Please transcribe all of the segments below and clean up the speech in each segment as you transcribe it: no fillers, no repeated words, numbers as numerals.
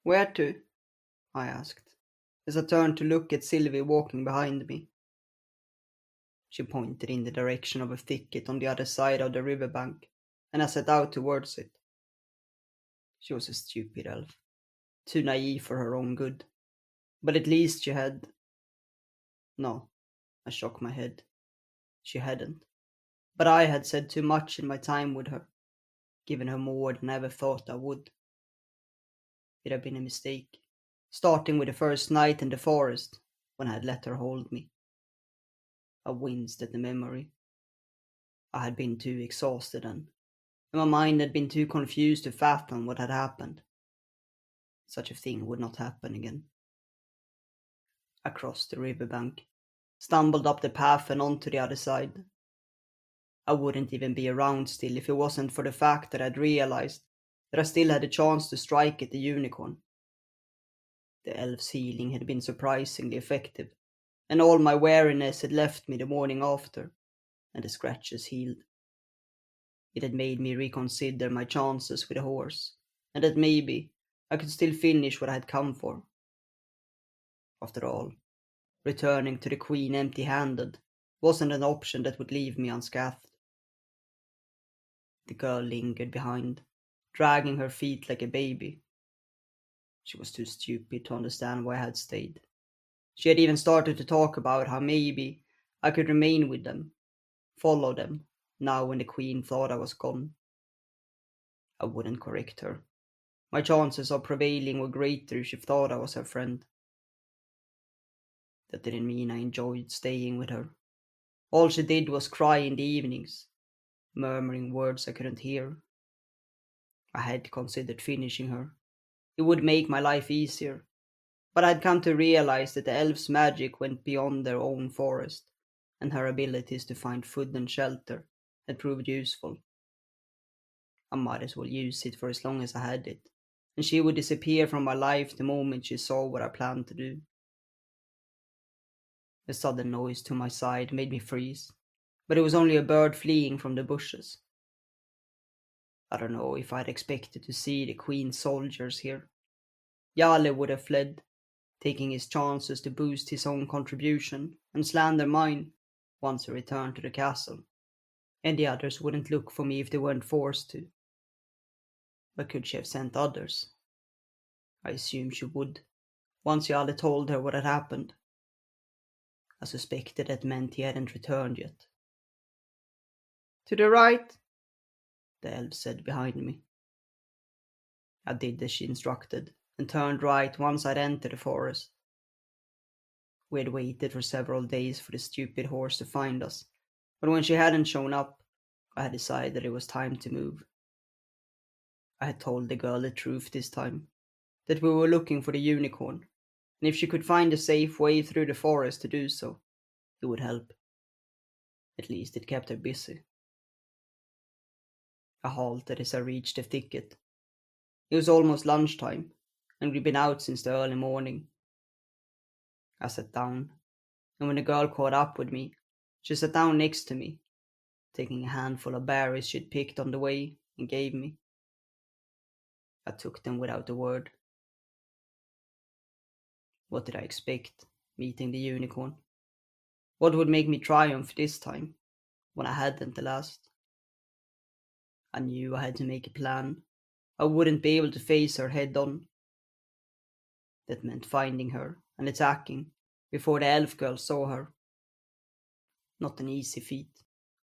Where to? I asked, as I turned to look at Sylvie walking behind me. She pointed in the direction of a thicket on the other side of the river bank, and I set out towards it. She was a stupid elf, too naive for her own good. But at least she had. No, I shook my head. She hadn't. But I had said too much in my time with her, given her more than I ever thought I would. It had been a mistake, starting with the first night in the forest when I had let her hold me. I winced at the memory. I had been too exhausted then, and my mind had been too confused to fathom what had happened. Such a thing would not happen again. I crossed the river bank, stumbled up the path and onto the other side. I wouldn't even be around still if it wasn't for the fact that I'd realized that I still had a chance to strike at the unicorn. The elf's healing had been surprisingly effective, and all my weariness had left me the morning after, and the scratches healed. It had made me reconsider my chances with a horse, and that maybe I could still finish what I had come for. After all, returning to the Queen empty-handed wasn't an option that would leave me unscathed. The girl lingered behind, dragging her feet like a baby. She was too stupid to understand why I had stayed. She had even started to talk about how maybe I could remain with them, follow them, now when the Queen thought I was gone. I wouldn't correct her. My chances of prevailing were greater if she thought I was her friend. That didn't mean I enjoyed staying with her. All she did was cry in the evenings, murmuring words I couldn't hear. I had considered finishing her. It would make my life easier, but I'd come to realize that the elf's magic went beyond their own forest, and her abilities to find food and shelter had proved useful. I might as well use it for as long as I had it, and she would disappear from my life the moment she saw what I planned to do. A sudden noise to my side made me freeze, but it was only a bird fleeing from the bushes. I don't know if I'd expected to see the Queen's soldiers here. Yale would have fled, taking his chances to boost his own contribution and slander mine once he returned to the castle, and the others wouldn't look for me if they weren't forced to. But could she have sent others? I assumed she would, once Yale told her what had happened. I suspected that meant he hadn't returned yet. To the right, the elf said behind me. I did as she instructed, and turned right once I'd entered the forest. We had waited for several days for the stupid horse to find us, but when she hadn't shown up, I had decided it was time to move. I had told the girl the truth this time, that we were looking for the unicorn, and if she could find a safe way through the forest to do so, it would help. At least it kept her busy. I halted as I reached the thicket. It was almost lunchtime, and we'd been out since the early morning. I sat down, and when the girl caught up with me, she sat down next to me, taking a handful of berries she'd picked on the way and gave me. I took them without a word. What did I expect, meeting the unicorn? What would make me triumph this time, when I hadn't the last? I knew I had to make a plan. I wouldn't be able to face her head on. That meant finding her and attacking before the elf girl saw her. Not an easy feat,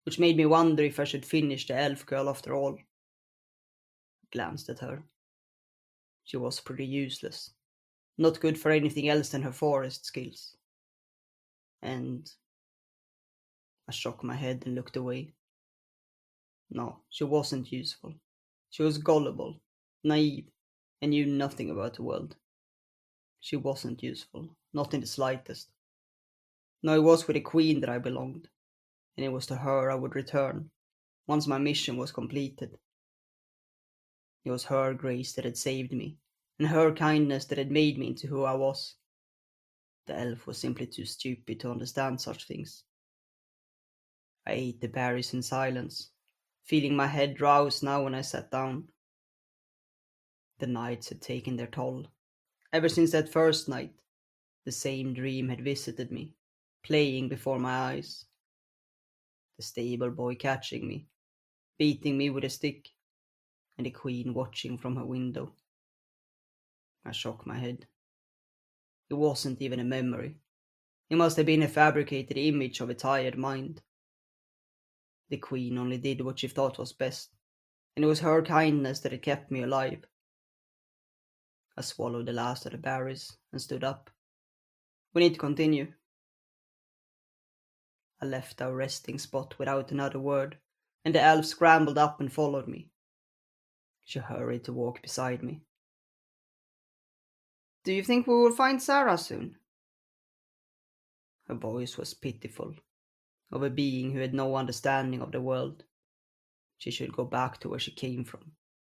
which made me wonder if I should finish the elf girl after all. I glanced at her. She was pretty useless, not good for anything else than her forest skills. And I shook my head and looked away. No, she wasn't useful. She was gullible, naive, and knew nothing about the world. She wasn't useful, not in the slightest. No, it was with the Queen that I belonged, and it was to her I would return, once my mission was completed. It was her grace that had saved me, and her kindness that had made me into who I was. The elf was simply too stupid to understand such things. I ate the berries in silence, feeling my head drowse now when I sat down. The nights had taken their toll, Ever since that first night, the same dream had visited me, playing before my eyes. The stable boy catching me, beating me with a stick, and the queen watching from her window. I shook my head. It wasn't even a memory. It must have been a fabricated image of a tired mind. The queen only did what she thought was best, and it was her kindness that had kept me alive. I swallowed the last of the berries and stood up. We need to continue. I left our resting spot without another word, and the elf scrambled up and followed me. She hurried to walk beside me. Do you think we will find Sara soon? Her voice was pitiful, of a being who had no understanding of the world. She should go back to where she came from,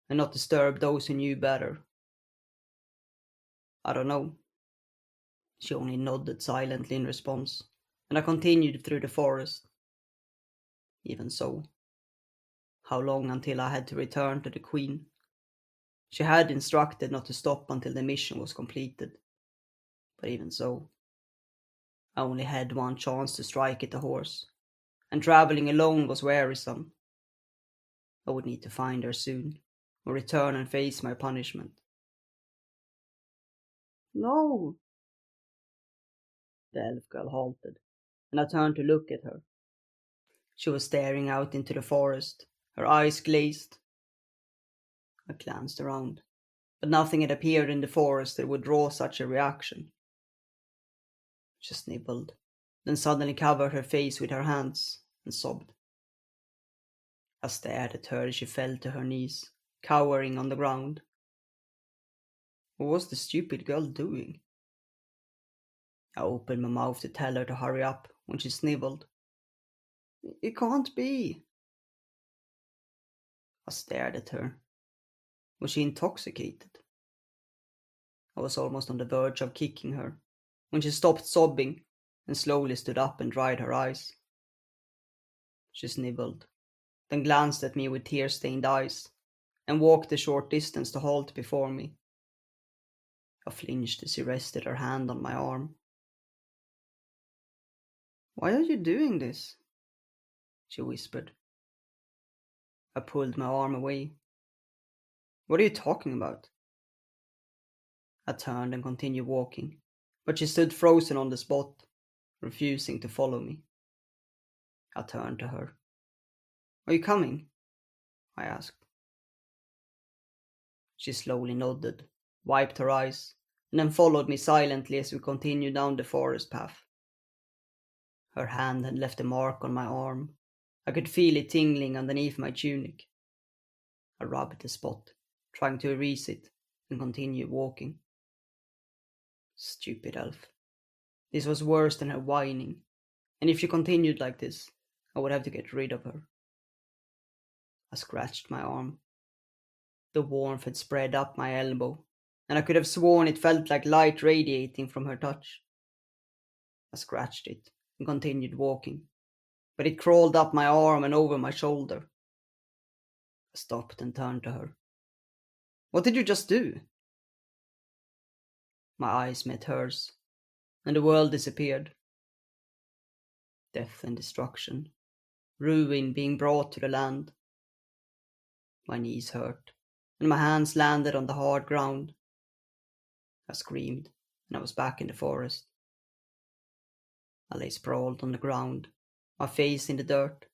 and not disturb those who knew better. I don't know. She only nodded silently in response, and I continued through the forest. Even so, how long until I had to return to the queen? She had instructed not to stop until the mission was completed. But even so, I only had one chance to strike at the horse, and traveling alone was wearisome. I would need to find her soon, or return and face my punishment. No! The elf girl halted, and I turned to look at her. She was staring out into the forest, her eyes glazed. I glanced around, but nothing had appeared in the forest that would draw such a reaction. She sniffled, then suddenly covered her face with her hands and sobbed. I stared at her as she fell to her knees, cowering on the ground. What was the stupid girl doing? I opened my mouth to tell her to hurry up when she sniveled. It can't be. I stared at her. Was she intoxicated? I was almost on the verge of kicking her when she stopped sobbing and slowly stood up and dried her eyes. She sniveled, then glanced at me with tear-stained eyes and walked a short distance to halt before me. I flinched as she rested her hand on my arm. Why are you doing this? She whispered. I pulled my arm away. What are you talking about? I turned and continued walking, but she stood frozen on the spot, refusing to follow me. I turned to her. Are you coming? I asked. She slowly nodded, wiped her eyes, and then followed me silently as we continued down the forest path. Her hand had left a mark on my arm. I could feel it tingling underneath my tunic. I rubbed the spot, trying to erase it, and continued walking. Stupid elf. This was worse than her whining, and if she continued like this, I would have to get rid of her. I scratched my arm. The warmth had spread up my elbow, and I could have sworn it felt like light radiating from her touch. I scratched it and continued walking, but it crawled up my arm and over my shoulder. I stopped and turned to her. What did you just do? My eyes met hers, and the world disappeared. Death and destruction, ruin being brought to the land. My knees hurt, and my hands landed on the hard ground. I screamed, and I was back in the forest. I lay sprawled on the ground, my face in the dirt.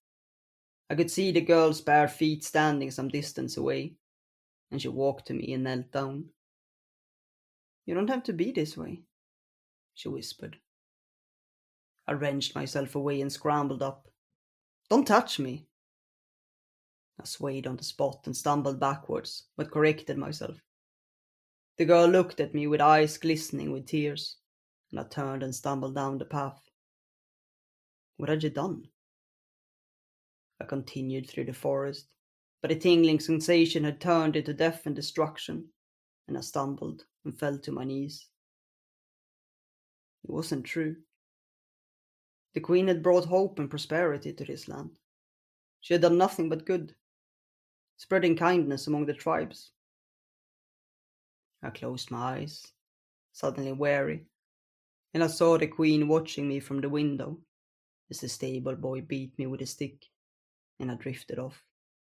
I could see the girl's bare feet standing some distance away, and she walked to me and knelt down. You don't have to be this way, she whispered. I wrenched myself away and scrambled up. Don't touch me! I swayed on the spot and stumbled backwards, but corrected myself. The girl looked at me with eyes glistening with tears, and I turned and stumbled down the path. What had you done? I continued through the forest, but a tingling sensation had turned into death and destruction, and I stumbled and fell to my knees. It wasn't true. The queen had brought hope and prosperity to this land. She had done nothing but good, spreading kindness among the tribes. I closed my eyes, suddenly wary, and I saw the queen watching me from the window as the stable boy beat me with a stick, and I drifted off.